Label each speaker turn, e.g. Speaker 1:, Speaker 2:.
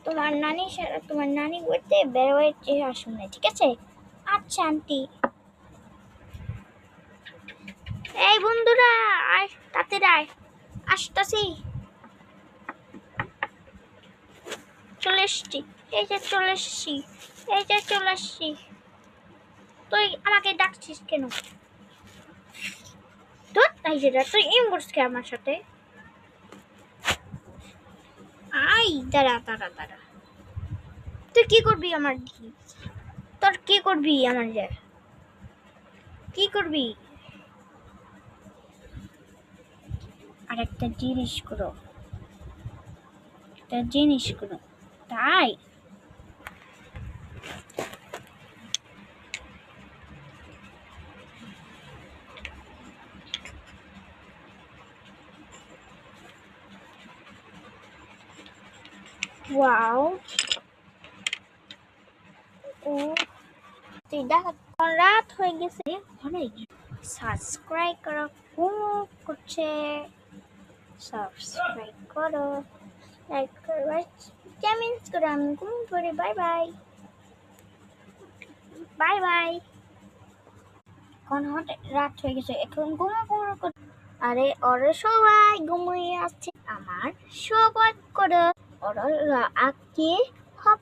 Speaker 1: তোমার নানি বলতে বেরোয় আসুন, ঠিক আছে? আচ্ছা আন্টি। এই বন্ধুরা, আয় তাড়াতাড়ি আয়, আসতাছি, চলে এসছি, এই যে চলে এসছি, এই যে চলে এসছি। তুই আমাকে ডাকছিস কেন? ধুর, এই যে তুই এম করছিস কে আমার সাথে? আই, দাঁড়া দাঁড়া দাঁড়া, তুই কি করবি আমার দিকে? তোর কি করবি আমার যে? কি করবি? আর একটা জিনিস করো, তাই ওয়াও। ও তুই দেখ, রাত হয়ে গেছে অনেক। সাবস্ক্রাইব করো, করছে, সাবস্ক্রাইব করো, লাইক করো, কমেন্টস করো। আমি ঘুম পড়ে, বাই বাই, বাই বাই। এখন রাত হয়ে গেছে, এখন ঘুমাবো। আরে ওরা সবাই ঘুমিয়ে আছে, আমার সবাই করো, ওরা আজকে